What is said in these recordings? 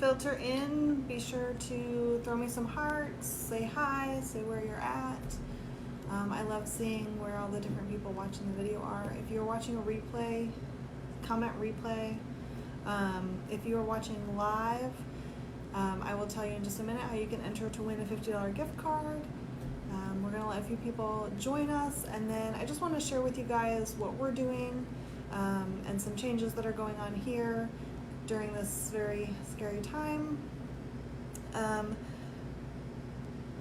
filter in, be sure to throw me some hearts, say hi, say where you're at. I love seeing where all the different people watching the video are. If you're watching a replay, comment replay. If you are watching live, I will tell you in just a minute how you can enter to win a $50 gift card. We're going to let a few people join us, and then I just want to share with you guys what we're doing and some changes that are going on here during this very scary time.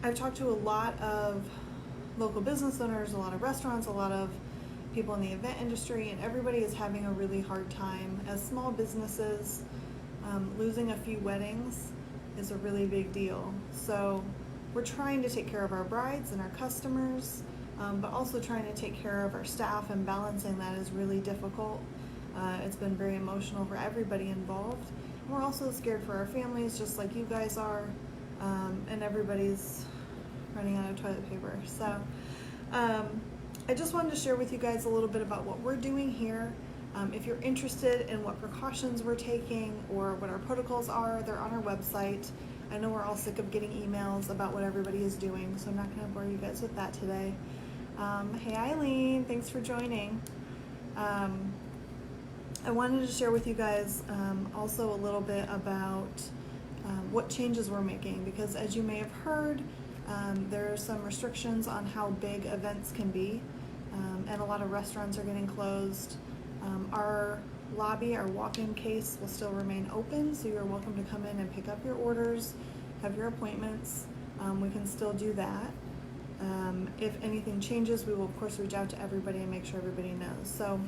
I've talked to a lot of local business owners, a lot of restaurants, a lot of people in the event industry, and everybody is having a really hard time. As small businesses, losing a few weddings is a really big deal. So we're trying to take care of our brides and our customers, but also trying to take care of our staff, and balancing that is really difficult. It's been very emotional for everybody involved. And we're also scared for our families, just like you guys are, and everybody's running out of toilet paper. So I just wanted to share with you guys a little bit about what we're doing here. If you're interested in what precautions we're taking or what our protocols are, they're on our website. I know we're all sick of getting emails about what everybody is doing, so I'm not going to bore you guys with that today. Hey Eileen, thanks for joining. I wanted to share with you guys also a little bit about what changes we're making, because as you may have heard, there are some restrictions on how big events can be, and a lot of restaurants are getting closed. Our lobby, our walk-in case will still remain open, so you're welcome to come in and pick up your orders, have your appointments. We can still do that. If anything changes, we will of course reach out to everybody and make sure everybody knows. So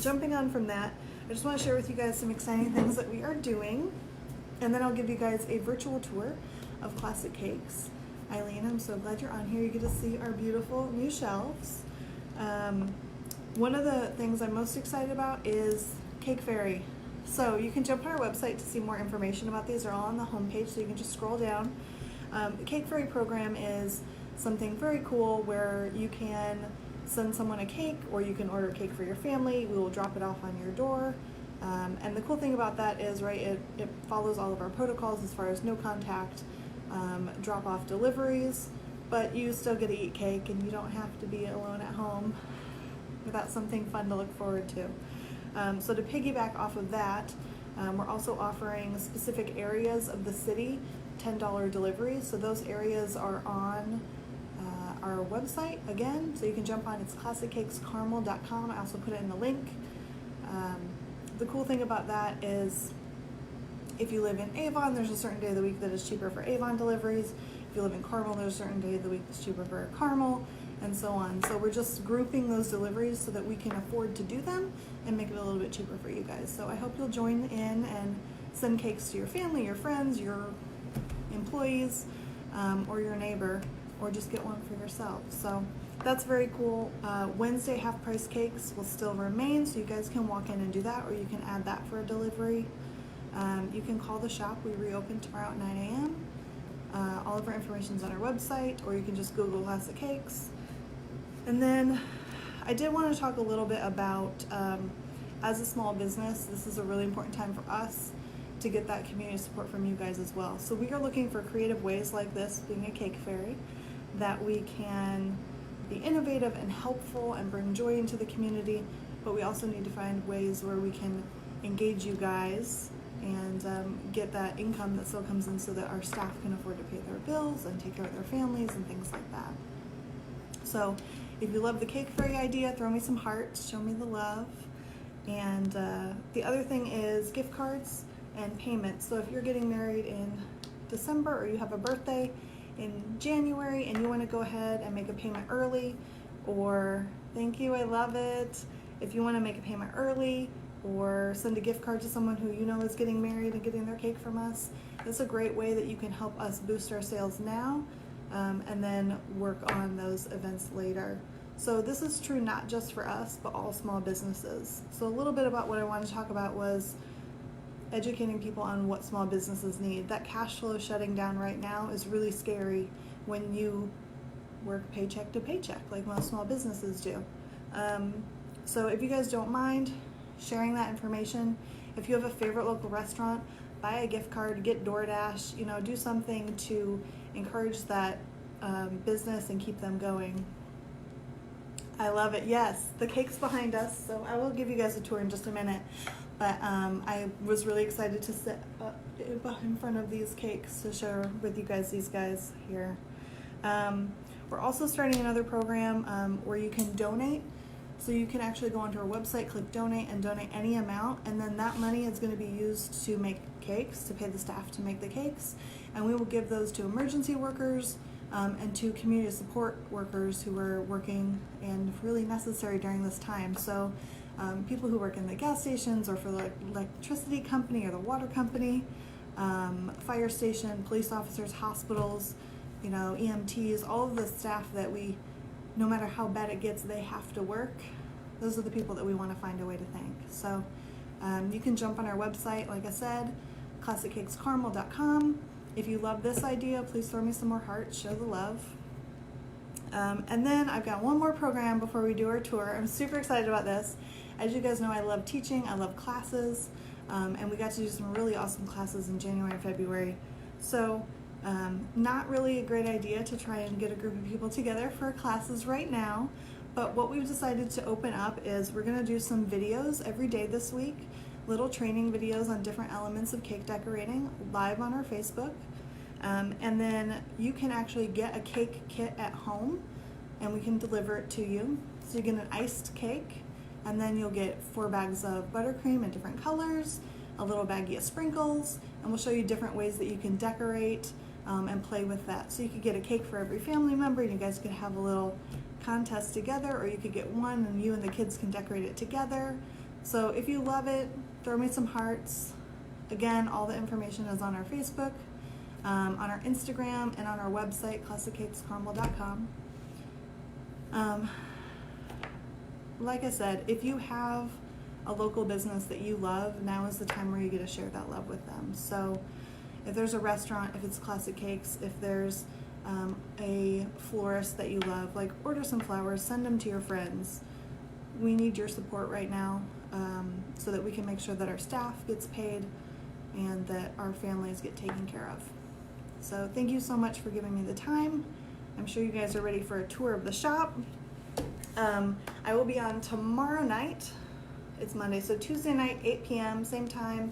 jumping on from that, I just want to share with you guys some exciting things that we are doing, and then I'll give you guys a virtual tour of Classic Cakes. Eileen, I'm so glad you're on here. You get to see our beautiful new shelves. One of the things I'm most excited about is Cake Fairy. So you can jump on our website to see more information about these. They're all on the homepage, so you can just scroll down. The Cake Fairy program is something very cool where you can send someone a cake, or you can order a cake for your family. We will drop it off on your door. And the cool thing about that is, right, it follows all of our protocols as far as no contact, drop-off deliveries, but you still get to eat cake, and you don't have to be alone at home without something fun to look forward to. So to piggyback off of that, we're also offering specific areas of the city $10 deliveries. So those areas are on our website again, so you can jump on. It's classiccakescarmel.com. I also put it in the link. The cool thing about that is if you live in Avon, there's a certain day of the week that is cheaper for Avon deliveries. If you live in Carmel, there's a certain day of the week that's cheaper for Carmel, and so on. So we're just grouping those deliveries so that we can afford to do them and make it a little bit cheaper for you guys. So I hope you'll join in and send cakes to your family, your friends, your employees, or your neighbor, or just get one for yourself. So that's very cool. Wednesday half price cakes will still remain, so you guys can walk in and do that, or you can add that for a delivery. You can call the shop. We reopen tomorrow at 9 a.m. All of our information is on our website, or you can just Google Classic Cakes. And then I did want to talk a little bit about, as a small business, this is a really important time for us to get that community support from you guys as well. So we are looking for creative ways like this, being a cake fairy, that we can be innovative and helpful and bring joy into the community, but we also need to find ways where we can engage you guys and get that income that still comes in so that our staff can afford to pay their bills and take care of their families and things like that. So if you love the Cake Fairy idea, throw me some hearts, show me the love. And the other thing is gift cards and payments. So if you're getting married in December, or you have a birthday in January and you want to go ahead and make a payment early, or thank you, I love it. If you want to make a payment early or send a gift card to someone who you know is getting married and getting their cake from us, it's a great way that you can help us boost our sales now, and then work on those events later. So this is true not just for us, but all small businesses. So a little bit about what I wanted to talk about was educating people on what small businesses need. That cash flow shutting down right now is really scary when you work paycheck to paycheck like most small businesses do. So if you guys don't mind sharing that information, if you have a favorite local restaurant, buy a gift card, get DoorDash, you know, do something to encourage that business and keep them going. I love it. Yes, the cake's behind us, so I will give you guys a tour in just a minute. But I was really excited to sit in front of these cakes to share with you guys these guys here. We're also starting another program where you can donate. So you can actually go onto our website, click donate, and donate any amount, and then that money is going to be used to make cakes, to pay the staff to make the cakes, and we will give those to emergency workers and to community support workers who are working and really necessary during this time. So people who work in the gas stations or for the electricity company or the water company, fire station, police officers, hospitals, you know, EMTs, all of the staff that we, no matter how bad it gets, they have to work. Those are the people that we want to find a way to thank. So you can jump on our website, like I said, classiccakescarmel.com. If you love this idea, please throw me some more hearts, show the love. And then I've got one more program before we do our tour. I'm super excited about this. As you guys know, I love teaching, I love classes, and we got to do some really awesome classes in January and February. So not really a great idea to try and get a group of people together for classes right now, but what we've decided to open up is we're going to do some videos every day this week, little training videos on different elements of cake decorating live on our Facebook. And then you can actually get a cake kit at home and we can deliver it to you. So you get an iced cake, and then you'll get 4 bags of buttercream in different colors, a little baggie of sprinkles, and we'll show you different ways that you can decorate and play with that. So you could get a cake for every family member and you guys could have a little contest together, or you could get one and you and the kids can decorate it together. So if you love it, throw me some hearts. Again, all the information is on our Facebook, on our Instagram, and on our website, classiccakescarmel.com. Like I said, if you have a local business that you love, now is the time where you get to share that love with them. So if there's a restaurant, if it's Classic Cakes, if there's a florist that you love, like order some flowers, send them to your friends. We need your support right now so that we can make sure that our staff gets paid and that our families get taken care of. So thank you so much for giving me the time. I'm sure you guys are ready for a tour of the shop. I will be on tomorrow night. It's Monday, so Tuesday night, 8 p.m., same time,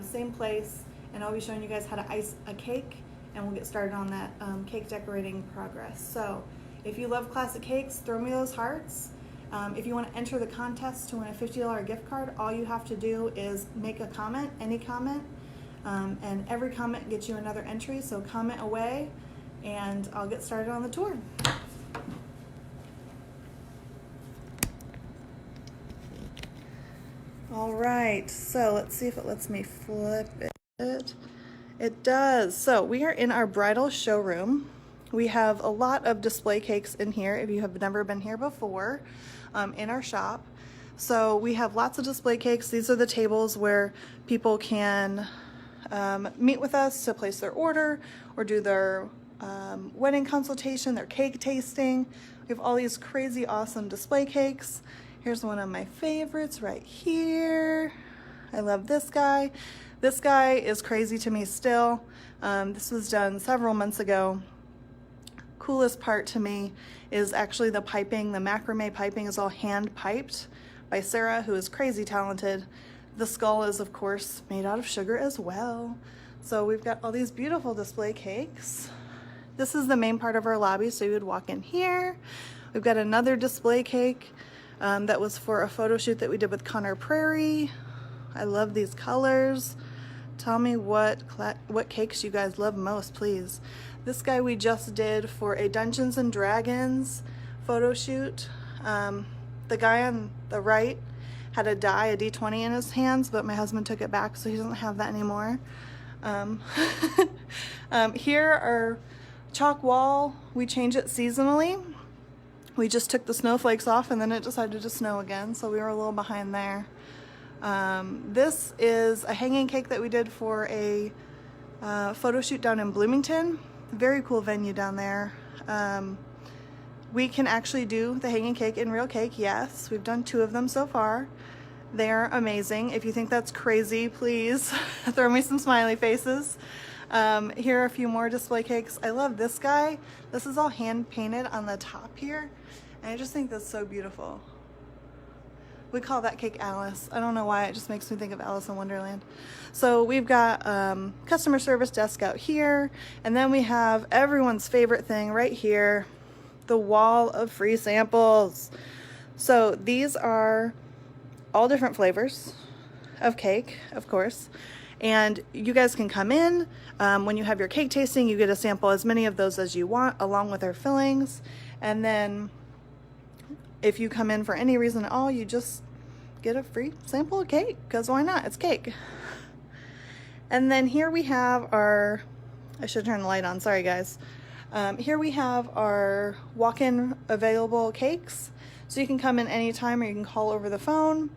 same place, and I'll be showing you guys how to ice a cake, and we'll get started on that cake decorating progress. So if you love Classic Cakes, throw me those hearts. If you want to enter the contest to win a $50 gift card, all you have to do is make a comment, any comment, and every comment gets you another entry, so comment away, and I'll get started on the tour. All right, so let's see if it lets me flip it. It does. So we are in our bridal showroom. We have a lot of display cakes in here if you have never been here before, in our shop. So we have lots of display cakes. These are the tables where people can meet with us to place their order or do their wedding consultation, their cake tasting. We have all these crazy awesome display cakes. Here's one of my favorites right here. I love this guy. This guy is crazy to me still. This was done several months ago. Coolest part to me is actually the piping. The macrame piping is all hand piped by Sarah, who is crazy talented. The skull is of course made out of sugar as well. So we've got all these beautiful display cakes. This is the main part of our lobby, so you would walk in here. We've got another display cake that was for a photo shoot that we did with Connor Prairie. I love these colors. Tell me what cakes you guys love most, please. This guy we just did for a Dungeons and Dragons photo shoot. The guy on the right had a die, a D20 in his hands, but my husband took it back, so he doesn't have that anymore. Here are chalk wall. We change it seasonally. We just took the snowflakes off and then it decided to snow again, so we were a little behind there. This is a hanging cake that we did for a photo shoot down in Bloomington. Very cool venue down there. We can actually do the hanging cake in real cake, yes. We've done 2 of them so far. They're amazing. If you think that's crazy, please throw me some smiley faces. Here are a few more display cakes. I love this guy. This is all hand painted on the top here, and I just think that's so beautiful. We call that cake Alice. I don't know why, it just makes me think of Alice in Wonderland. So we've got customer service desk out here, and then we have everyone's favorite thing right here, the wall of free samples. So these are all different flavors of cake, of course, and you guys can come in. When you have your cake tasting, you get to sample as many of those as you want along with our fillings, and then if you come in for any reason at all, you just get a free sample of cake, because why not? It's cake. And then here we have our, I should turn the light on, sorry guys. Here we have our walk-in available cakes. So you can come in anytime, or you can call over the phone.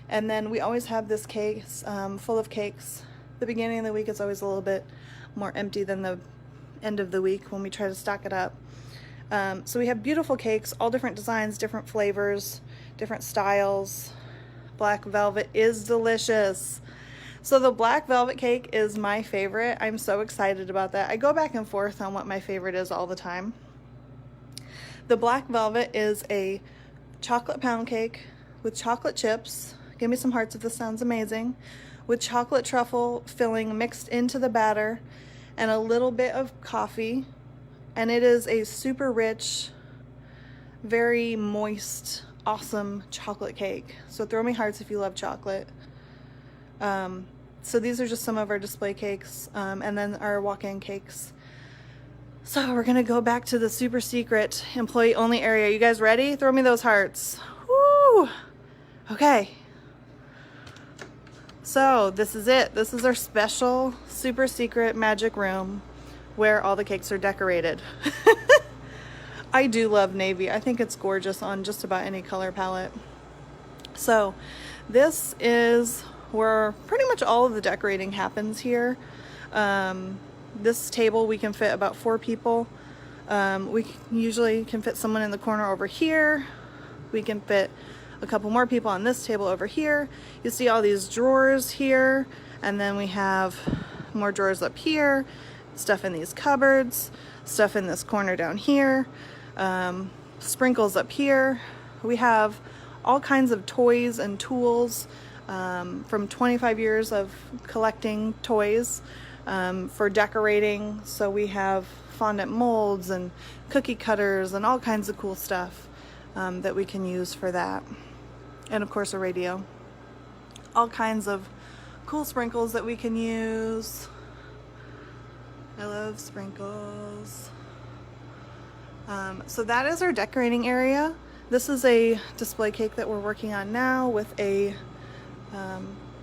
And then we always have this case full of cakes. The beginning of the week is always a little bit more empty than the end of the week when we try to stock it up. So we have beautiful cakes, all different designs, different flavors, different styles. Black velvet is delicious. So the black velvet cake is my favorite. I'm so excited about that. I go back and forth on what my favorite is all the time. The black velvet is a chocolate pound cake with chocolate chips. Give me some hearts if this sounds amazing. With chocolate truffle filling mixed into the batter and a little bit of coffee. And it is a super rich, very moist, awesome chocolate cake. So throw me hearts if you love chocolate. So these are just some of our display cakes, and then our walk-in cakes. So we're gonna go back to the super secret employee only area. You guys ready? Throw me those hearts. Woo! Okay. So this is it. This is our special super secret magic room where all the cakes are decorated. I do love navy. I think it's gorgeous on just about any color palette. So this is where pretty much all of the decorating happens here. This table we can fit about 4 people. We usually can fit someone in the corner over here. We can fit a couple more people on this table over here. You see all these drawers here, and then we have more drawers up here, stuff in these cupboards, stuff in this corner down here, sprinkles up here. We have all kinds of toys and tools from 25 years of collecting toys for decorating. So we have fondant molds and cookie cutters and all kinds of cool stuff that we can use for that. And of course a radio. All kinds of cool sprinkles that we can use. I love sprinkles. So that is our decorating area. This is a display cake that we're working on now with a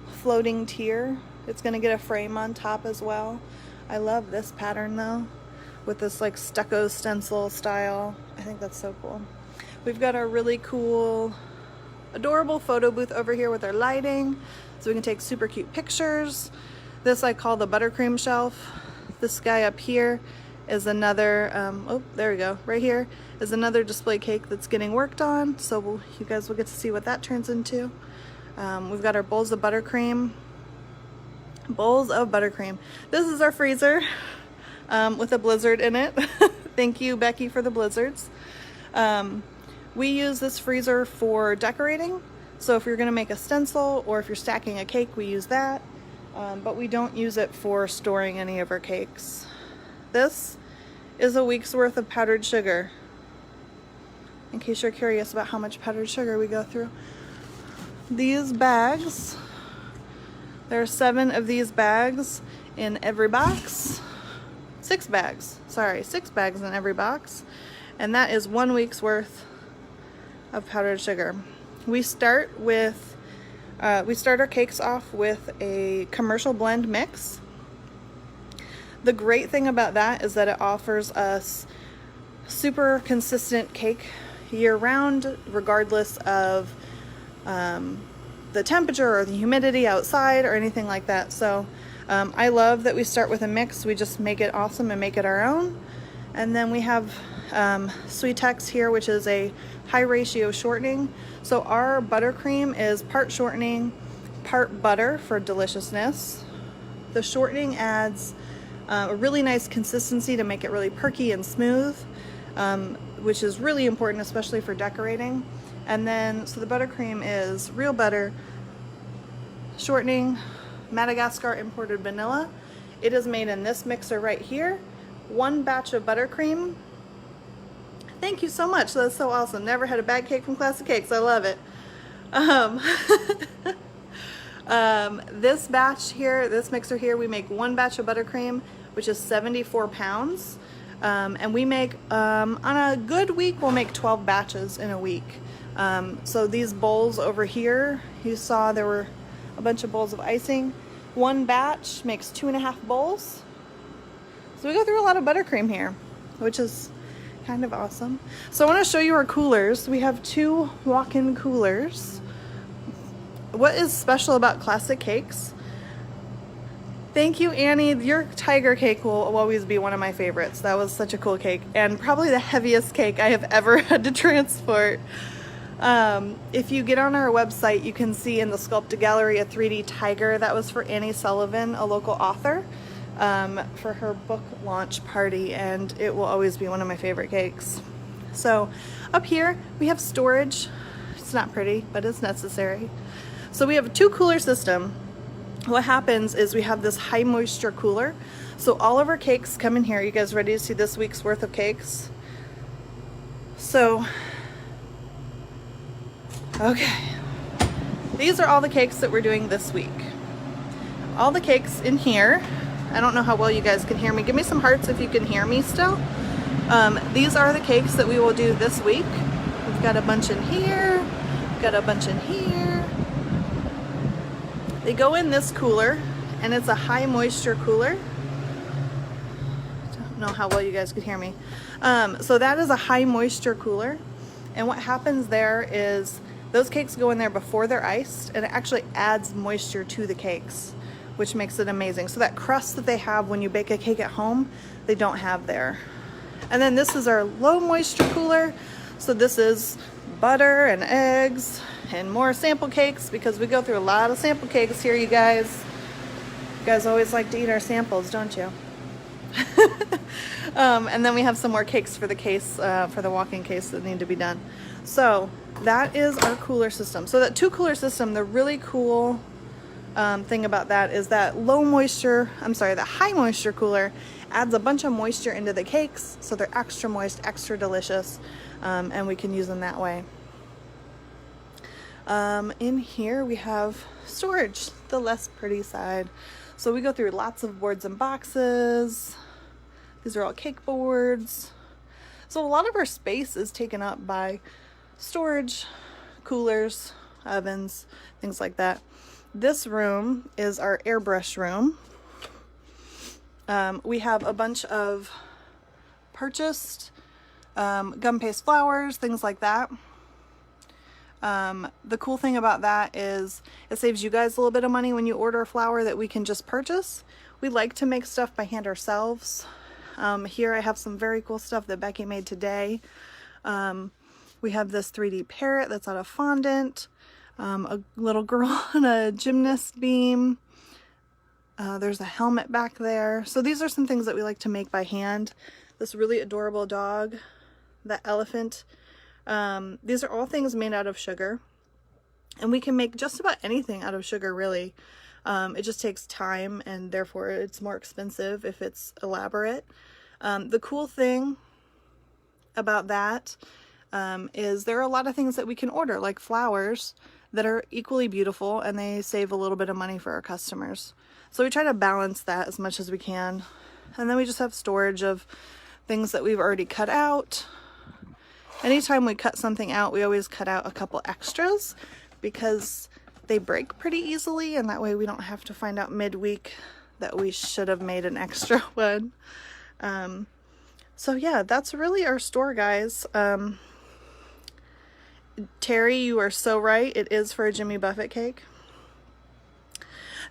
floating tier. It's gonna get a frame on top as well. I love this pattern though, with this like stucco stencil style. I think that's so cool. We've got our really cool, adorable photo booth over here with our lighting, so we can take super cute pictures. This I call the buttercream shelf. This guy up here is another, oh, there we go, right here is another display cake that's getting worked on, so you guys will get to see what that turns into. We've got our bowls of buttercream. Bowls of buttercream. This is our freezer with a blizzard in it. Thank you, Becky, for the blizzards. We use this freezer for decorating, so if you're going to make a stencil or if you're stacking a cake, we use that, but we don't use it for storing any of our cakes. This is a week's worth of powdered sugar, in case you're curious about how much powdered sugar we go through. These bags, there are 7 of these bags in every box. 6 bags, sorry, 6 bags in every box, and that is 1 week's worth of powdered sugar. We start our cakes off with a commercial blend mix. The great thing about that is that it offers us super consistent cake year round, regardless of the temperature or the humidity outside or anything like that. So I love that we start with a mix. We just make it awesome and make it our own. And then we have Sweetex here, which is a high ratio shortening. So our buttercream is part shortening, part butter for deliciousness. The shortening adds a really nice consistency to make it really perky and smooth, which is really important, especially for decorating. And then, so the buttercream is real butter, shortening, Madagascar imported vanilla. It is made in this mixer right here. One batch of buttercream. Thank you so much. That's so awesome. Never had a bad cake from Classic Cakes. I love it. This batch here, this mixer here, we make one batch of buttercream, which is 74 pounds. And we make, on a good week, we'll make 12 batches in a week. So these bowls over here, you saw there were a bunch of bowls of icing. One batch makes 2.5 bowls. So we go through a lot of buttercream here, which is kind of awesome. So I want to show you our coolers. We have 2 walk-in coolers. What is special about Classic Cakes? Thank you, Annie. Your tiger cake will always be one of my favorites. That was such a cool cake, and probably the heaviest cake I have ever had to transport. If you get on our website, you can see in the sculpted gallery a 3D tiger. That was for Annie Sullivan, a local author, for her book launch party, and it will always be one of my favorite cakes. So up here we have storage. It's not pretty, but it's necessary. So we have a 2 cooler system. What happens is we have this high moisture cooler. So all of our cakes come in here. You guys ready to see this week's worth of cakes? So, okay. These are all the cakes that we're doing this week. All the cakes in here. I don't know how well you guys can hear me. Give me some hearts if you can hear me still. These are the cakes that we will do this week. We've got a bunch in here. We've got a bunch in here. They go in this cooler, and it's a high moisture cooler. Don't know how well you guys could hear me. So that is a high moisture cooler, and what happens there is those cakes go in there before they're iced, and it actually adds moisture to the cakes, which makes it amazing. So that crust that they have when you bake a cake at home, they don't have there. And then this is our low moisture cooler. So this is butter and eggs and more sample cakes, because we go through a lot of sample cakes here, you guys. You guys always like to eat our samples, don't you? And then we have some more cakes for the case, for the walk-in case that need to be done. So that is our cooler system. So that 2 cooler system, the really cool thing about that is that the high moisture cooler adds a bunch of moisture into the cakes, so they're extra moist, extra delicious, and we can use them that way. In here we have storage, the less pretty side. So we go through lots of boards and boxes. These are all cake boards. So a lot of our space is taken up by storage, coolers, ovens, things like that. This room is our airbrush room. We have a bunch of purchased gum paste flowers, things like that. The cool thing about that is it saves you guys a little bit of money when you order a flower that we can just purchase. We like to make stuff by hand ourselves. Here I have some very cool stuff that Becky made today. We have this 3D parrot that's out of fondant, a little girl on a gymnast beam. There's a helmet back there. So these are some things that we like to make by hand. This really adorable dog, that elephant. These are all things made out of sugar, and we can make just about anything out of sugar, really. It just takes time, and therefore it's more expensive if it's elaborate. The cool thing about that is there are a lot of things that we can order, like flowers, that are equally beautiful, and they save a little bit of money for our customers. So we try to balance that as much as we can. And then we just have storage of things that we've already cut out. Anytime we cut something out, we always cut out a couple extras, because they break pretty easily, and that way we don't have to find out midweek that we should have made an extra one. So yeah, that's really our store, guys. Terry, you are so right. It is for a Jimmy Buffett cake.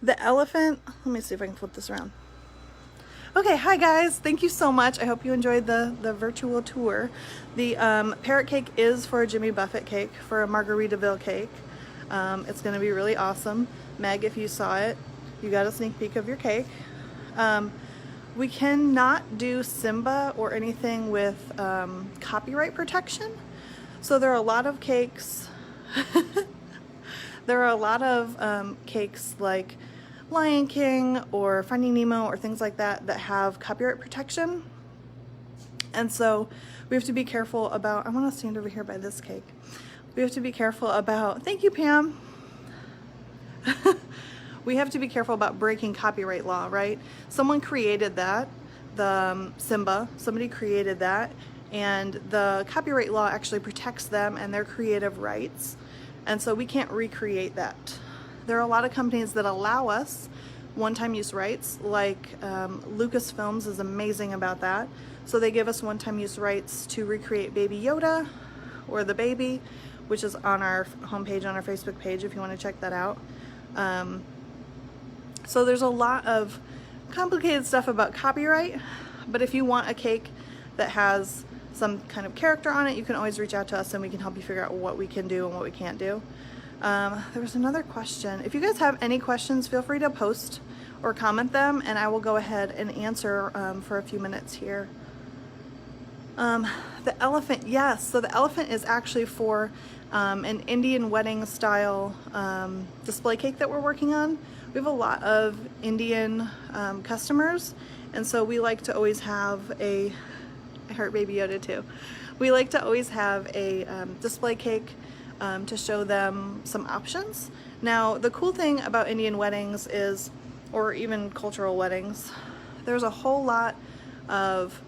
The elephant, let me see if I can flip this around. Okay, hi guys. Thank you so much. I hope you enjoyed the virtual tour. The parrot cake is for a Jimmy Buffett cake, for a Margaritaville cake. It's going to be really awesome. Meg, if you saw it, you got a sneak peek of your cake. We cannot do Simba or anything with copyright protection. So there are a lot of cakes. There are a lot of cakes like Lion King or Finding Nemo or things like that that have copyright protection. And so we have to be careful about, I want to stand over here by this cake. We have to be careful about, thank you, Pam. We have to be careful about breaking copyright law, right? Someone created that, the Simba, somebody created that, and the copyright law actually protects them and their creative rights. And so we can't recreate that. There are a lot of companies that allow us one-time use rights, like Lucasfilms is amazing about that. So they give us one-time use rights to recreate Baby Yoda or the baby, which is on our homepage, on our Facebook page, if you want to check that out. So there's a lot of complicated stuff about copyright, but if you want a cake that has some kind of character on it, you can always reach out to us and we can help you figure out what we can do and what we can't do. There was another question. If you guys have any questions, feel free to post or comment them and I will go ahead and answer for a few minutes here. The elephant, yes. So the elephant is actually for an Indian wedding style display cake that we're working on. We have a lot of Indian customers, and so we like to always have a, I heart Baby Yoda too. We like to always have a display cake to show them some options. Now, the cool thing about Indian weddings is, or even cultural weddings, there's a whole lot of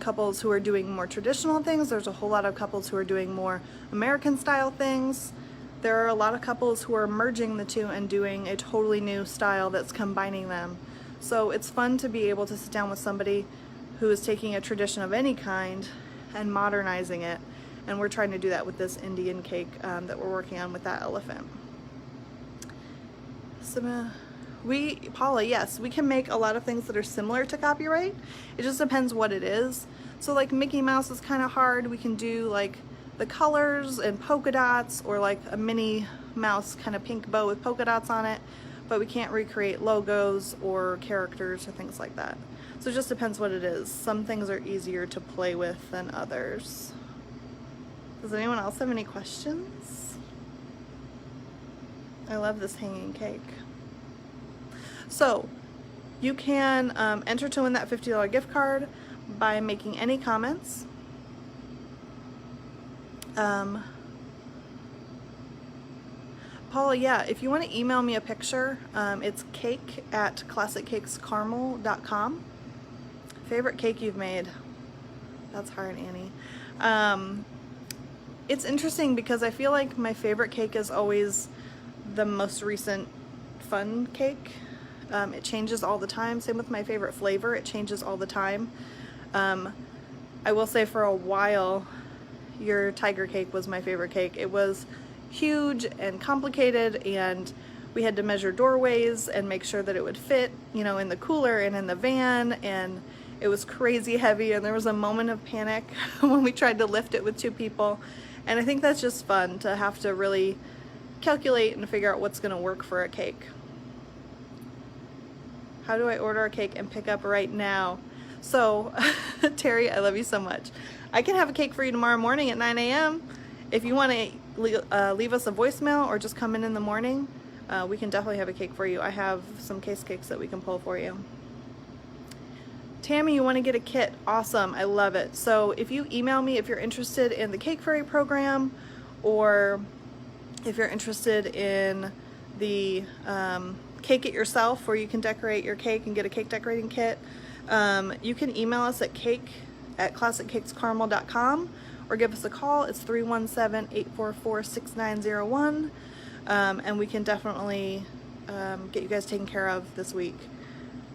couples who are doing more traditional things. There's a whole lot of couples who are doing more American style things. There are a lot of couples who are merging the two and doing a totally new style that's combining them. So it's fun to be able to sit down with somebody who is taking a tradition of any kind and modernizing it. And we're trying to do that with this Indian cake that we're working on with that elephant. So, Paula, yes, we can make a lot of things that are similar to copyright. It just depends what it is. So like Mickey Mouse is kind of hard. We can do like the colors and polka dots, or like a Minnie Mouse kind of pink bow with polka dots on it, but we can't recreate logos or characters or things like that. So it just depends what it is. Some things are easier to play with than others. Does anyone else have any questions? I love this hanging cake. So you can enter to win that $50 gift card by making any comments. Paula, yeah, if you want to email me a picture, it's cake@classiccakescarmel.com. Favorite cake you've made? That's hard, Annie. It's interesting because I feel like my favorite cake is always the most recent fun cake. It changes all the time. Same with my favorite flavor. It changes all the time. I will say for a while, your tiger cake was my favorite cake. It was huge and complicated, and we had to measure doorways and make sure that it would fit, you know, in the cooler and in the van, and it was crazy heavy, and there was a moment of panic when we tried to lift it with 2 people. And I think that's just fun to have to really calculate and figure out what's going to work for a cake. How do I order a cake and pick up right now? So, Terry, I love you so much. I can have a cake for you tomorrow morning at 9 a.m. If you want to leave us a voicemail or just come in the morning, we can definitely have a cake for you. I have some case cakes that we can pull for you. Tammy, you want to get a kit? Awesome, I love it. So if you email me if you're interested in the Cake Fairy program, or if you're interested in the Cake It Yourself, where you can decorate your cake and get a cake decorating kit, you can email us at cake@classiccakescarmel.com or give us a call. It's 317-844-6901, and we can definitely get you guys taken care of this week.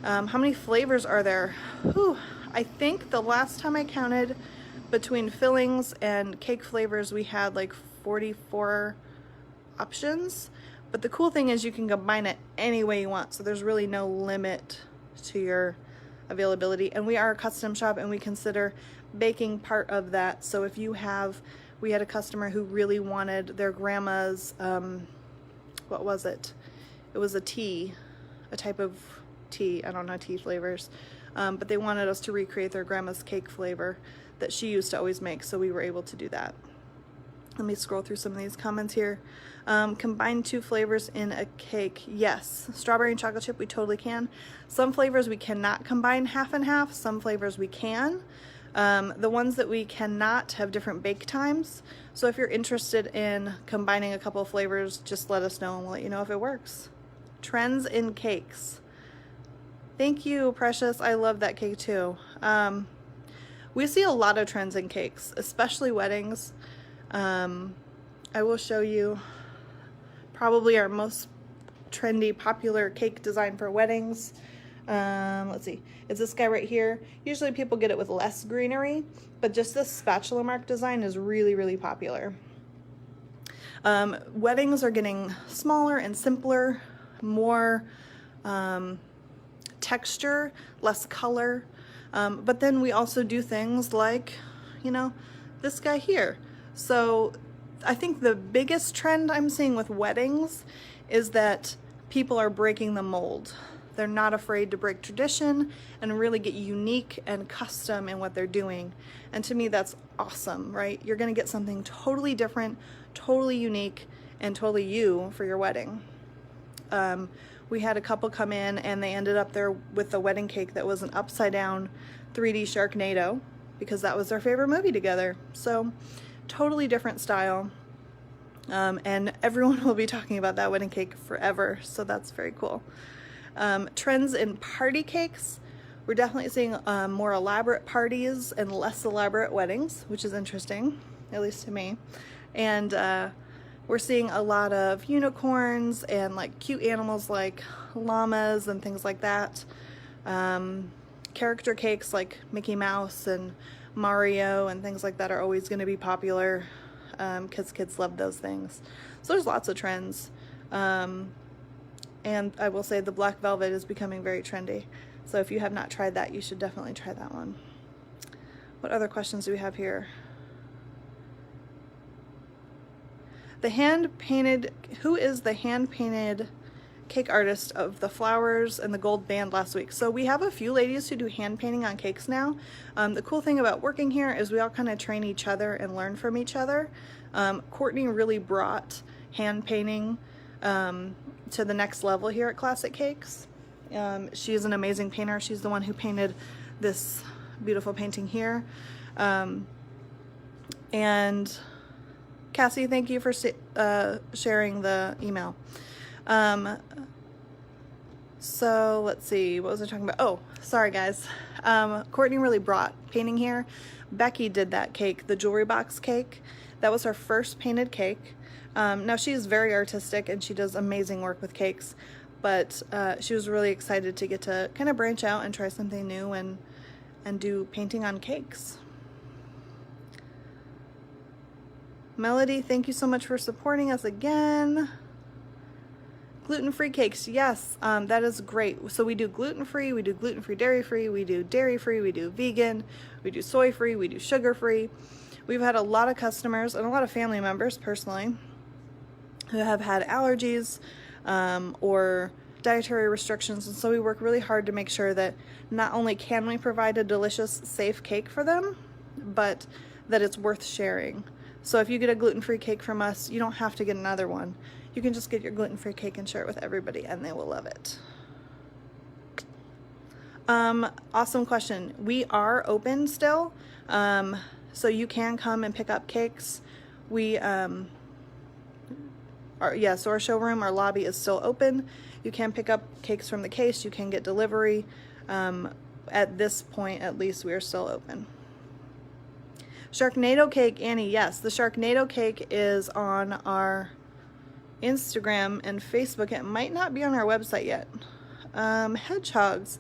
How many flavors are there? Whew, I think the last time I counted, between fillings and cake flavors, we had like 44 options. But the cool thing is you can combine it any way you want, so there's really no limit to your availability. And we are a custom shop, and we consider baking part of that. So if you have, we had a customer who really wanted their grandma's, what was it? It was a tea, a type of tea. I don't know tea flavors, but they wanted us to recreate their grandma's cake flavor that she used to always make, so we were able to do that. Let me scroll through some of these comments here. Combine 2 flavors in a cake. Yes, strawberry and chocolate chip, we totally can. Some flavors we cannot combine half and half. Some flavors we can. The ones that we cannot have different bake times. So if you're interested in combining a couple of flavors, just let us know and we'll let you know if it works. Trends in cakes. Thank you, Precious. I love that cake too. We see a lot of trends in cakes, especially weddings. I will show you probably our most trendy, popular cake design for weddings. Let's see, it's this guy right here. Usually people get it with less greenery, but just this spatula mark design is really, really popular. Weddings are getting smaller and simpler, more texture, less color. But then we also do things like, you know, this guy here. So I think the biggest trend I'm seeing with weddings is that people are breaking the mold. They're not afraid to break tradition and really get unique and custom in what they're doing. And to me, that's awesome, right? You're gonna get something totally different, totally unique, and totally you for your wedding. We had a couple come in and they ended up there with a wedding cake that was an upside down 3D Sharknado because that was their favorite movie together. So totally different style. And everyone will be talking about that wedding cake forever. So that's very cool. Trends in party cakes. We're definitely seeing more elaborate parties and less elaborate weddings, which is interesting, at least to me. And we're seeing a lot of unicorns and like cute animals like llamas and things like that. Character cakes like Mickey Mouse and Mario and things like that are always going to be popular because kids love those things. So there's lots of trends. And I will say the black velvet is becoming very trendy. So if you have not tried that, you should definitely try that one. What other questions do we have here? The hand-painted, who is the hand-painted cake artist of the flowers and the gold band last week? So we have a few ladies who do hand painting on cakes now. The cool thing about working here is we all kind of train each other and learn from each other. Courtney really brought hand painting to the next level here at Classic Cakes. She is an amazing painter. She's the one who painted this beautiful painting here. And Cassie, thank you for sharing the email. So let's see, what was I talking about? Oh, sorry guys. Courtney really brought painting here. Becky did that cake, the jewelry box cake. That was her first painted cake. Now she's very artistic and she does amazing work with cakes, but she was really excited to get to kind of branch out and try something new and do painting on cakes. Melody, thank you so much for supporting us again. Gluten-free cakes, yes, that is great. So we do gluten-free, we do gluten-free, dairy-free, we do dairy-free, we do vegan, we do soy-free, we do sugar-free. We've had a lot of customers and a lot of family members personally who have had allergies or dietary restrictions, and so we work really hard to make sure that not only can we provide a delicious, safe cake for them, but that it's worth sharing. So if you get a gluten-free cake from us, you don't have to get another one. You can just get your gluten-free cake and share it with everybody and they will love it. Awesome question. We are open still, so you can come and pick up cakes. So our showroom, our lobby is still open. You can pick up cakes from the case, you can get delivery. At this point, at least, we are still open. Sharknado cake, Annie, yes, the Sharknado cake is on our Instagram and Facebook. It might not be on our website yet. Hedgehogs.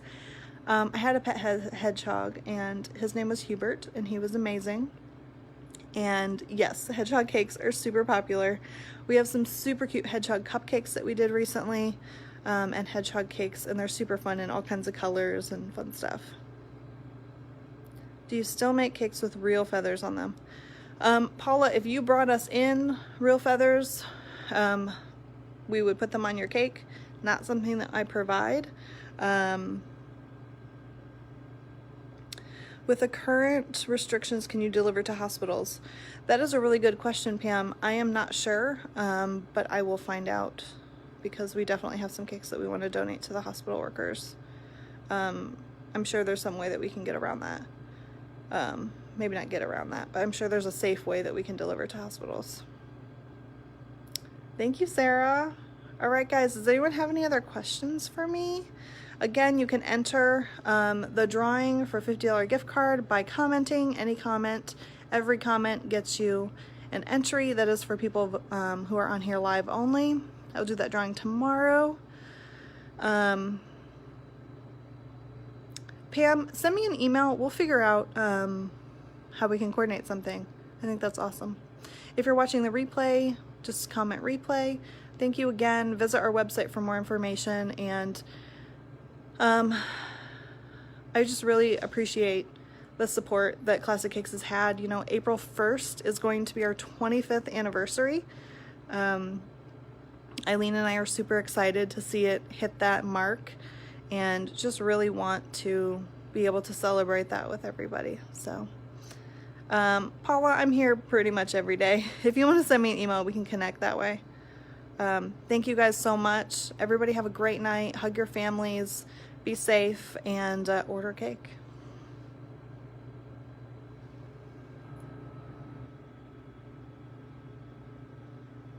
I had a pet hedgehog and his name was Hubert and he was amazing. And yes, hedgehog cakes are super popular. We have some super cute hedgehog cupcakes that we did recently and hedgehog cakes, and they're super fun in all kinds of colors and fun stuff. Do you still make cakes with real feathers on them? Paula, if you brought us in real feathers, we would put them on your cake. Not something that I provide. With the current restrictions, can you deliver to hospitals? That is a really good question, Pam. I am not sure, but I will find out, because we definitely have some cakes that we want to donate to the hospital workers. I'm sure there's some way that we can get around that. Maybe not get around that, but I'm sure there's a safe way that we can deliver to hospitals. Thank you, Sarah. All right, guys, does anyone have any other questions for me? Again, you can enter the drawing for a $50 gift card by commenting any comment. Every comment gets you an entry that is for people who are on here live only. I'll do that drawing tomorrow. Pam, send me an email. We'll figure out how we can coordinate something. I think that's awesome. If you're watching the replay, just comment replay. Thank you again. Visit our website for more information, and I just really appreciate the support that Classic Cakes has had. You know, April 1st is going to be our 25th anniversary. Eileen and I are super excited to see it hit that mark, and just really want to be able to celebrate that with everybody. So Paula, I'm here pretty much every day. If you want to send me an email, we can connect that way. Thank you guys so much. Everybody have a great night. Hug your families, be safe, and order cake.